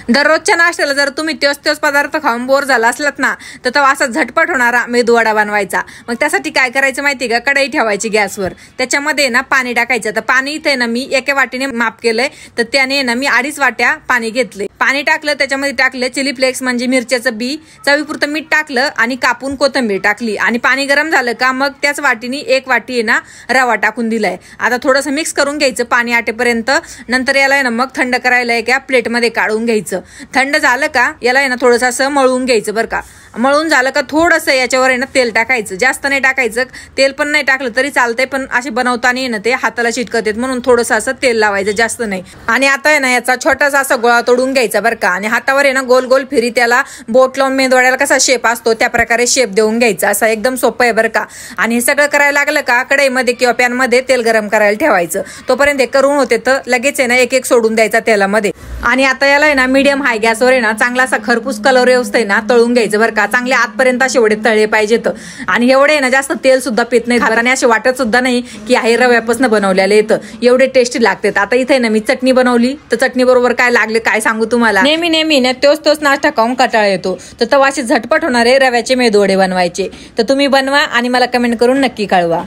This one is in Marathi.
दररोजच्या नाश्त्याला जर तुम्ही तेच पदार्थ खाऊन बोर झाला असलात ना, तर तो असा झटपट होणारा मेदूवडा बनवायचा. मग त्यासाठी काय करायचं माहिती का, कढई ठेवायची गॅसवर, त्याच्यामध्ये ना पाणी टाकायचं. तर पाणी इथे ना मी एका वाटीने माप केलंय, तर त्याने ना मी 2.5 वाट्या पाणी घेतले. पाणी टाकलं, त्याच्यामध्ये टाकलं चिली फ्लेक्स म्हणजे मिरच्याचं बी, चवीपुरतं मीठ टाकलं आणि कापून कोथिंबीर टाकली. आणि पाणी गरम झालं का मग त्याच वाटीने 1 वाटी आहे ना रवा टाकून दिलाय. आता थोडंसं मिक्स करून घ्यायचं पाणी आटेपर्यंत. नंतर याला आहे ना मग थंड करायला एका प्लेटमध्ये काढून घ्यायचं. थंड झालं का याला आहे ना थोडंसं असं मळून घ्यायचं बरं का. मळून झालं का थोडंसं याच्यावर आहे ना तेल टाकायचं, जास्त नाही टाकायचं. तेल पण नाही टाकलं तरी चालतंय, पण असे बनवताना आहे ना ते हाताला चिटकत येत, म्हणून थोडंसं असं तेल लावायचं, जास्त नाही. आणि आता आहे ना याचा छोटासा असा गोळा तोडून घ्यायचा बरं का. आणि हातावर आहे ना गोल गोल फिरी त्याला बोट लावून मेदूवड्याला कसा शेप असतो त्या प्रकारे शेप देऊन घ्यायचा. असा एकदम सोपं आहे बरं का. आणि हे सगळं करायला लागलं का कढईमध्ये किंवा पॅनमध्ये तेल गरम करायला ठेवायचं. तोपर्यंत हे करून होते तर लगेच आहे ना एक सोडून द्यायचा तेलामध्ये. आणि आता याला आहे ना मीडियम हाय गॅसवर आहे ना चांगला असा खरपूस कलर व्यवस्थित आहे ना तळून घ्यायचं बरं का. चांगले आतपर्यंत असे एवढे तळले पाहिजेत. आणि एवढे ना जास्त तेल सुद्धा पित नाही आणि असे वाटत सुद्धा नाही की आहे रव्यापासून बनवलेले येतं. एवढे टेस्टी लागतात. आता इथे ना मी चटणी बनवली, तर चटणी बरोबर काय लागले काय सांगू तुम्हाला. नेहमी ना तोच नाश्ता खाऊन कंटाळा येतो, तर तवा असे झटपट होणारे रव्याचे मेदूवडे बनवायचे. तर तुम्ही बनवा आणि मला कमेंट करून नक्की कळवा.